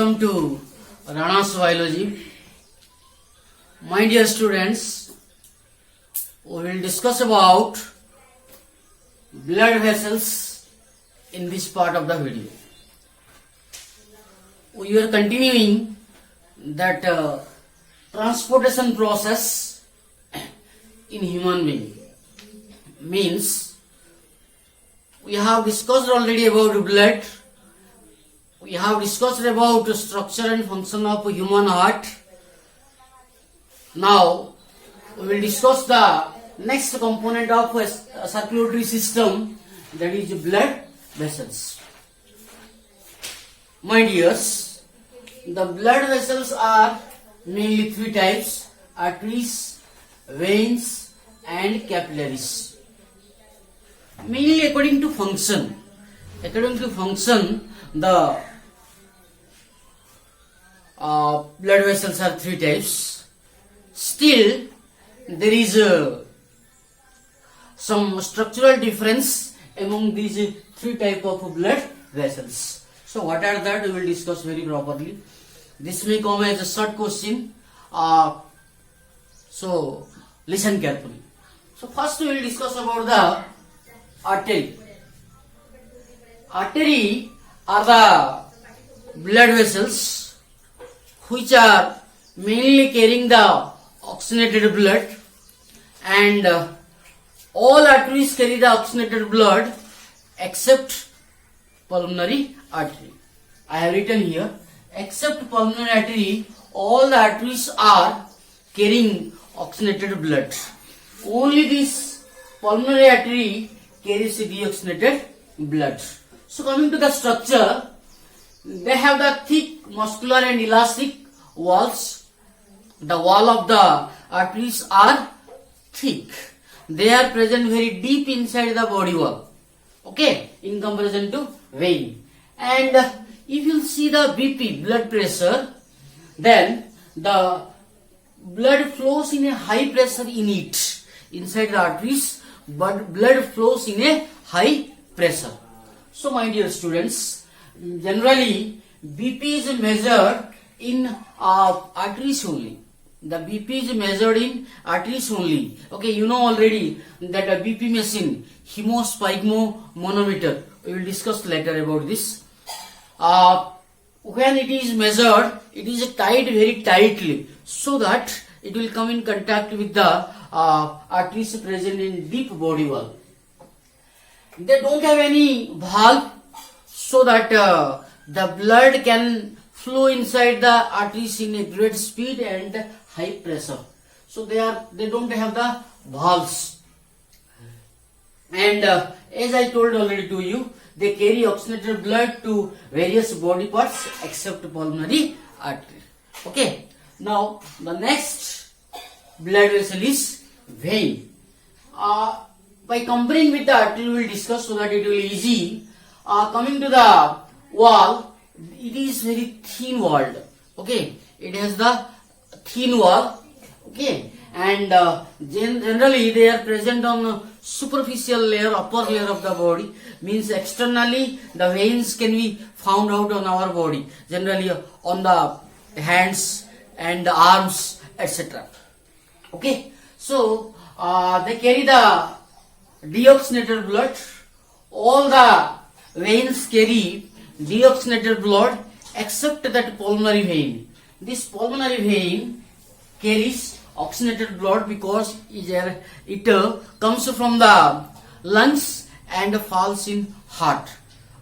welcome to Rana's Biology. My dear students, we will discuss about blood vessels in this part of the video. We are continuing that transportation process in human being. Means we have discussed already about blood. We have discussed about the structure and function of human heart. Now we will discuss the next component of a circulatory system, that is blood vessels. My dears, the blood vessels are mainly three types: arteries, veins and capillaries. Mainly according to function, the blood vessels are three types. Still, there is some structural difference among these three types of blood vessels. So, what are that? We will discuss very properly. This may come as a short question. So, listen carefully. So, first we will discuss about the artery. Artery are the blood vessels which are mainly carrying the oxygenated blood, and all arteries carry the oxygenated blood except pulmonary artery. I have written here, except pulmonary artery, all the arteries are carrying oxygenated blood. Only this pulmonary artery carries deoxygenated blood. So coming to the structure, they have the thick muscular and elastic walls. The wall of the arteries are thick. They are present very deep inside the body wall. Okay, in comparison to vein. And if you see the BP, blood pressure, then the blood flows in a high pressure in it. Inside the arteries, but blood flows in a high pressure. So my dear students, generally BP is measured in arteries only. The BP is measured in arteries only. Okay, you know already that a BP machine, hemosphygmomanometer, we will discuss later about this. When it is measured, it is tied very tightly so that it will come in contact with the arteries present in deep body wall. They don't have any valve so that the blood can flow inside the arteries in a great speed and high pressure. So they don't have the valves. And as I told already to you, they carry oxygenated blood to various body parts except pulmonary artery. Okay. Now the next blood vessel is vein. By comparing with the artery, we will discuss so that it will be easy. Coming to the wall, it is very thin walled. Okay, it has the thin wall. Okay, and generally they are present on superficial layer, upper layer of the body. Means externally the veins can be found out on our body. Generally on the hands and the arms, etc. Okay, so they carry the deoxygenated blood. All the veins carry deoxygenated blood except that pulmonary vein. This pulmonary vein carries oxygenated blood because it comes from the lungs and falls in heart.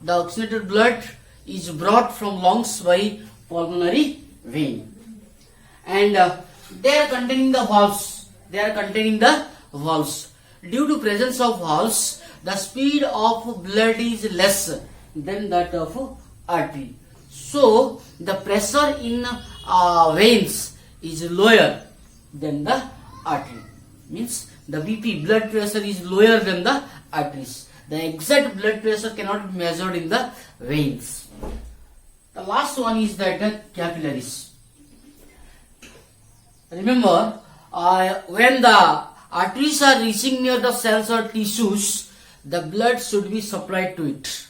The oxygenated blood is brought from lungs by pulmonary vein. And they are containing the valves. Due to presence of valves, the speed of blood is less than that of artery. So the pressure in veins is lower than the artery. Means the BP, blood pressure, is lower than the arteries. The exact blood pressure cannot be measured in the veins. The last one is that capillaries. Remember, when the arteries are reaching near the cells or tissues, the blood should be supplied to it.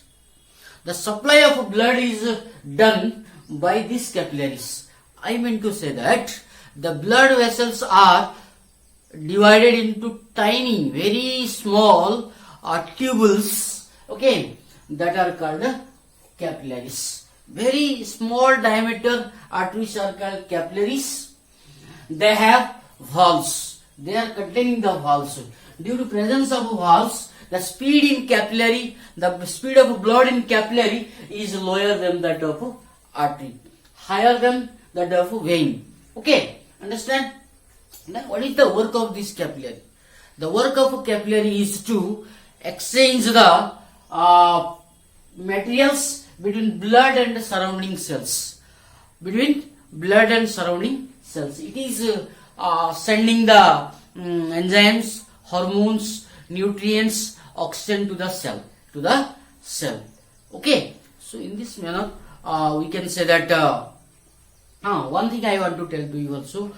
The supply of blood is done by these capillaries. I mean to say that the blood vessels are divided into tiny, very small tubules, okay, that are called capillaries. Very small diameter arteries are called capillaries. They have valves. They are containing the valves. Due to presence of valves, the speed in capillary, the speed of blood in capillary is lower than that of artery, higher than that of vein. Okay, understand? Now, what is the work of this capillary? The work of capillary is to exchange the materials between blood and surrounding cells. Between blood and surrounding cells, it is sending the enzymes, hormones, nutrients, oxygen to the cell. Okay. So in this manner, we can say that. One thing I want to tell to you also.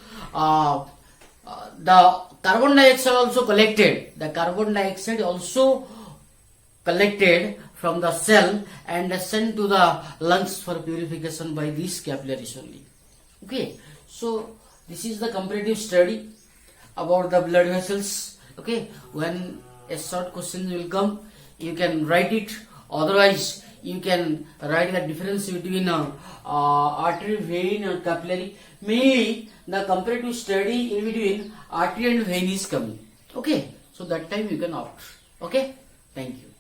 The carbon dioxide also collected. The carbon dioxide also collected from the cell and sent to the lungs for purification by these capillaries only. Okay, so this is the comparative study about the blood vessels. Okay, when a short question will come, you can write it. Otherwise, you can write the difference between artery, vein, and capillary. Mainly, the comparative study in between artery and vein is coming. Okay, so that time you can opt. Okay, thank you.